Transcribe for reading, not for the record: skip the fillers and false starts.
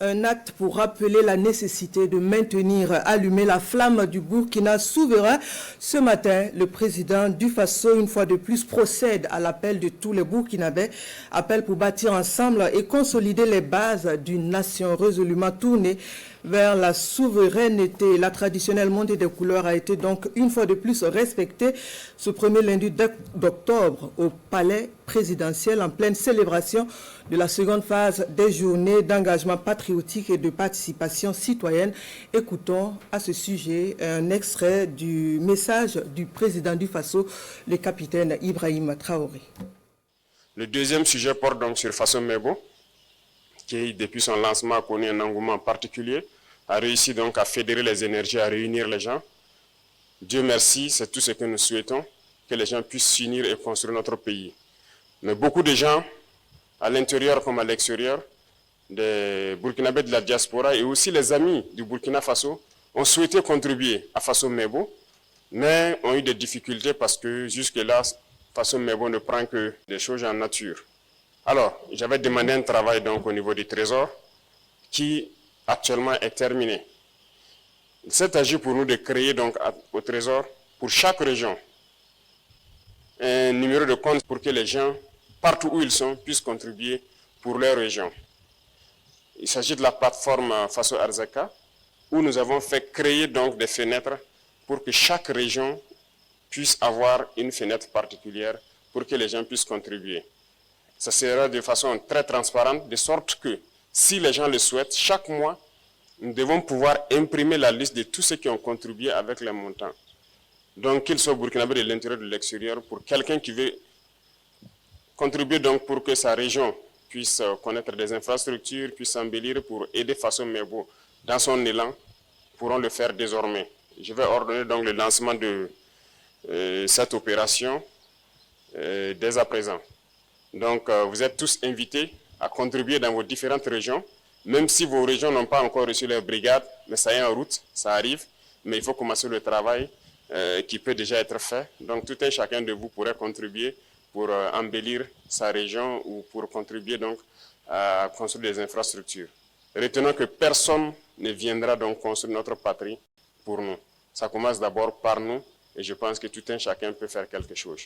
Un acte pour rappeler la nécessité de maintenir allumée la flamme du Burkina souverain. Ce matin, le président du Faso, une fois de plus, procède à l'appel de tous les Burkinabés. Appel pour bâtir ensemble et consolider les bases d'une nation résolument tournée vers la souveraineté. La traditionnelle montée des couleurs a été donc une fois de plus respectée ce premier lundi d'octobre au palais présidentiel en pleine célébration de la seconde phase des journées d'engagement patriotique et de participation citoyenne. Écoutons à ce sujet un extrait du message du président du Faso, le capitaine Ibrahim Traoré. Le deuxième sujet porte donc sur Faso Mebo, qui depuis son lancement a connu un engouement particulier, a réussi donc à fédérer les énergies, à réunir les gens. Dieu merci, c'est tout ce que nous souhaitons, que les gens puissent s'unir et construire notre pays. Mais beaucoup de gens, à l'intérieur comme à l'extérieur, des Burkinabés de la diaspora et aussi les amis du Burkina Faso, ont souhaité contribuer à Faso Mebo, mais ont eu des difficultés parce que jusque-là, Faso Mebo ne prend que des choses en nature. Alors, j'avais demandé un travail donc au niveau du Trésor qui actuellement est terminé. Il s'est agi pour nous de créer donc au Trésor, pour chaque région, un numéro de compte pour que les gens, partout où ils sont, puissent contribuer pour leur région. Il s'agit de la plateforme Faso Arzaka, où nous avons fait créer donc des fenêtres pour que chaque région puisse avoir une fenêtre particulière pour que les gens puissent contribuer. Ça sera de façon très transparente, de sorte que si les gens le souhaitent, chaque mois, nous devons pouvoir imprimer la liste de tous ceux qui ont contribué avec les montants. Donc, qu'ils soient burkinabés de l'intérieur ou de l'extérieur, pour quelqu'un qui veut contribuer donc pour que sa région puisse connaître des infrastructures, puisse s'embellir pour aider Faso Mebo dans son élan, pourront le faire désormais. Je vais ordonner donc le lancement de cette opération dès à présent. Donc, vous êtes tous invités à contribuer dans vos différentes régions, même si vos régions n'ont pas encore reçu leur brigade, mais ça est en route, ça arrive, mais il faut commencer le travail qui peut déjà être fait. Donc, tout un chacun de vous pourrait contribuer pour embellir sa région ou pour contribuer donc à construire des infrastructures. Retenons que personne ne viendra donc construire notre patrie pour nous. Ça commence d'abord par nous et je pense que tout un chacun peut faire quelque chose.